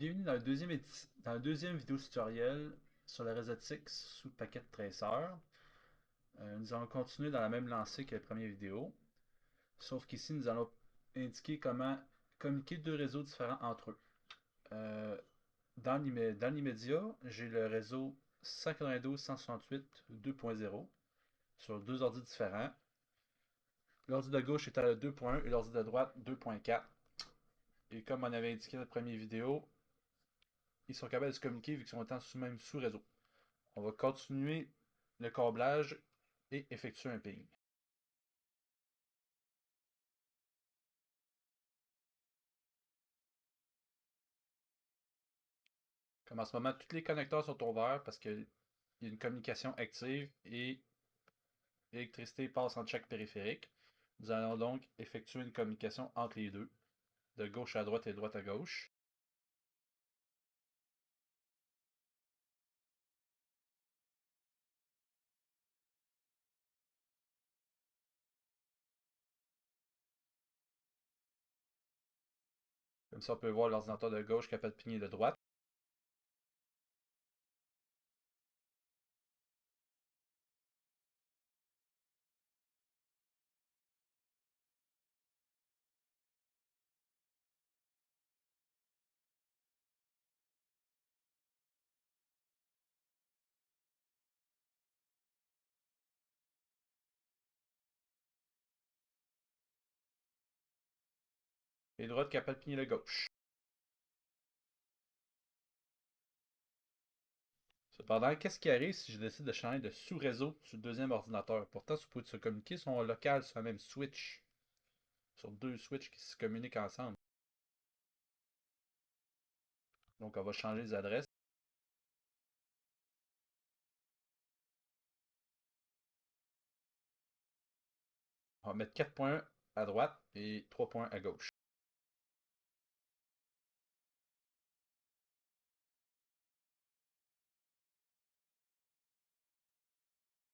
Bienvenue dans le deuxième vidéo tutoriel sur le réseau X sous paquet traceur. Nous allons continuer dans la même lancée que la première vidéo, sauf qu'ici nous allons indiquer comment communiquer deux réseaux différents entre eux. Euh, dans l'immédiat, j'ai le réseau 192.168 2.0 sur deux ordis différents. L'ordi de gauche est à la 2.1 et l'ordi de droite 2.4. Et comme on avait indiqué dans la première vidéo, ils sont capables de se communiquer vu qu'ils sont même sous-réseau. On va continuer le câblage et effectuer un ping. Comme en ce moment, tous les connecteurs sont ouverts parce qu'il y a une communication active et l'électricité passe entre chaque périphérique. Nous allons donc effectuer une communication entre les deux, de gauche à droite et de droite à gauche. Comme ça, on peut voir l'ordinateur de gauche capable de pigner de droite. Et droite capable de pigner le gauche. Cependant, qu'est-ce qui arrive si je décide de changer de sous-réseau sur le deuxième ordinateur? Pourtant, ce peut se communiquer sont local sur un même switch, sur deux switches qui se communiquent ensemble. Donc, on va changer les adresses. On va mettre 4 points à droite et 3 points à gauche.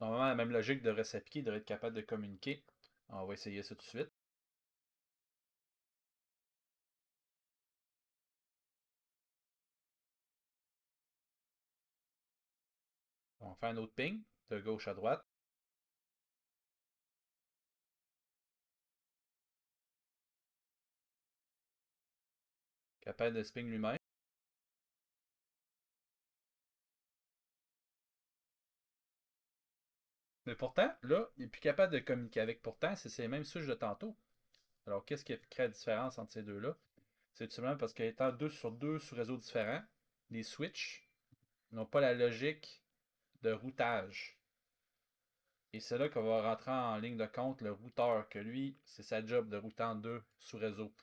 Normalement, la même logique devrait s'appliquer, devrait être capable de communiquer. On va essayer ça tout de suite. On va faire un autre ping, de gauche à droite. Capable de se ping lui-même. Mais pourtant, là, il n'est plus capable de communiquer avec. Pourtant, c'est les mêmes switches de tantôt. Alors, qu'est-ce qui crée la différence entre ces deux-là? C'est tout simplement parce qu'étant deux sur deux sous réseaux différents, les switches n'ont pas la logique de routage. Et c'est là qu'on va rentrer en ligne de compte le routeur, que lui, c'est sa job de router en deux sous-réseaux.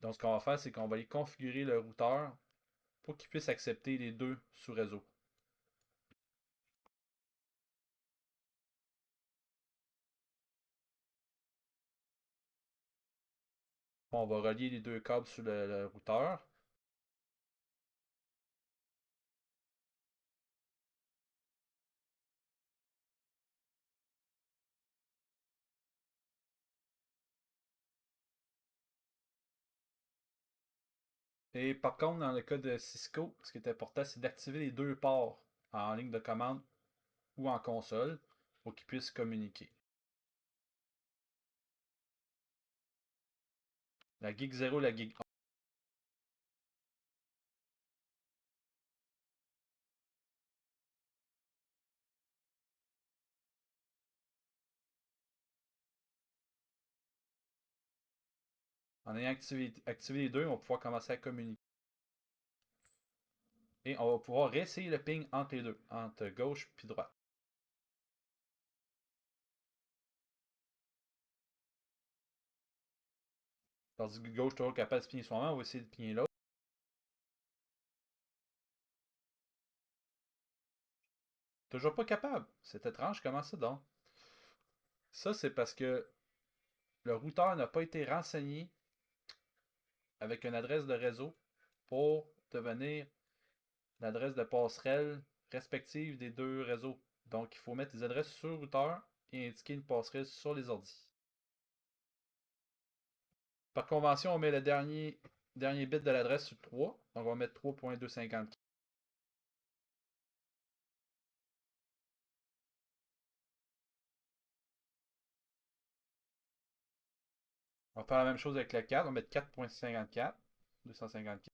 Donc, ce qu'on va faire, c'est qu'on va aller configurer le routeur pour qu'il puisse accepter les deux sous-réseaux. On va relier les deux câbles sur le routeur. Et par contre, dans le cas de Cisco, ce qui est important, c'est d'activer les deux ports en ligne de commande ou en console pour qu'ils puissent communiquer. La gig 0 et la gig 1. En ayant activé les deux, on va pouvoir commencer à communiquer. Et on va pouvoir réessayer le ping entre les deux, entre gauche et droite. Tandis que gauche toujours capable de pigner soi-même, on va essayer de pigner l'autre. Toujours pas capable. C'est étrange, comment ça donc? Ça, c'est parce que le routeur n'a pas été renseigné avec une adresse de réseau pour devenir l'adresse de passerelle respective des deux réseaux. Donc, il faut mettre les adresses sur le routeur et indiquer une passerelle sur les ordis. Par convention, on met le dernier dernier bit de l'adresse sur 3. Donc, on va mettre 3.254. On va faire la même chose avec le 4. On va mettre 4.54. 254.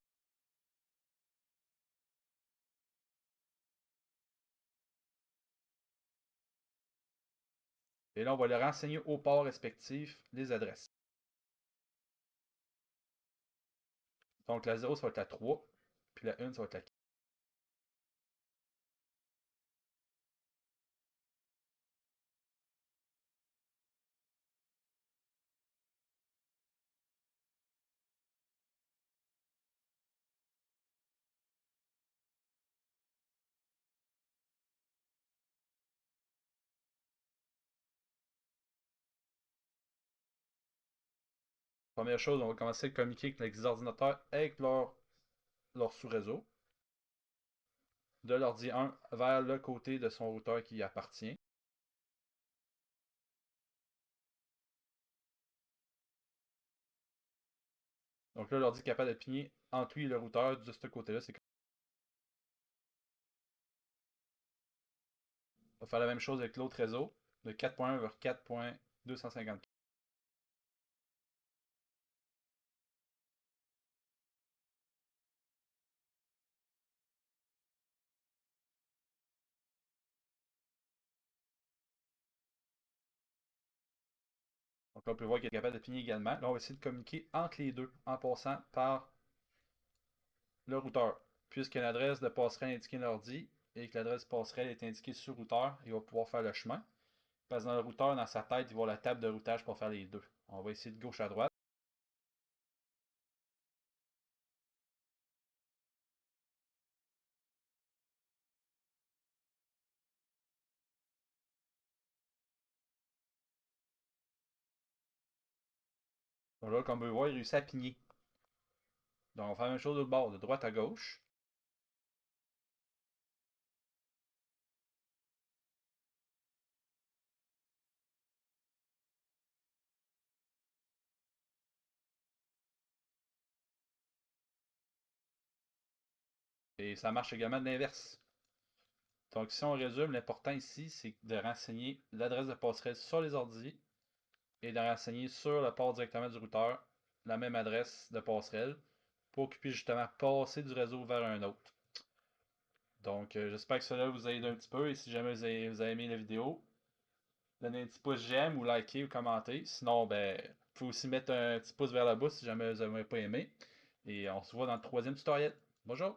Et là, on va les renseigner au port respectif les adresses. Donc, la 0, ça va être la 3. Puis la 1, ça va être la 4. Première chose, on va commencer à communiquer avec les ordinateurs avec leur sous-réseau. De l'ordi 1 vers le côté de son routeur qui y appartient. Donc là, l'ordi est capable de pigner entre lui et le routeur de ce côté-là. On va faire la même chose avec l'autre réseau, de 4.1 vers 4.254. Donc là, on peut voir qu'il est capable de pigner également. Là, on va essayer de communiquer entre les deux en passant par le routeur. Puisque l'adresse de passerelle est indiquée dans l'ordi et que l'adresse passerelle est indiquée sur le routeur, il va pouvoir faire le chemin. Parce que dans le routeur, dans sa tête, il va avoir la table de routage pour faire les deux. On va essayer de gauche à droite. Donc là, comme on peut voir, il réussit à pigner. Donc on va faire la même chose de l'autre bord, de droite à gauche. Et ça marche également de l'inverse. Donc si on résume, l'important ici, c'est de renseigner l'adresse de passerelle sur les ordi et de renseigner sur le port directement du routeur la même adresse de passerelle pour qu'il puisse justement passer du réseau vers un autre. Donc j'espère que cela vous aide un petit peu et si jamais vous avez aimé la vidéo, donnez un petit pouce j'aime ou likez ou commentez. Sinon, ben, vous pouvez aussi mettre un petit pouce vers le bas si jamais vous n'avez pas aimé. Et on se voit dans le troisième tutoriel. Bonjour!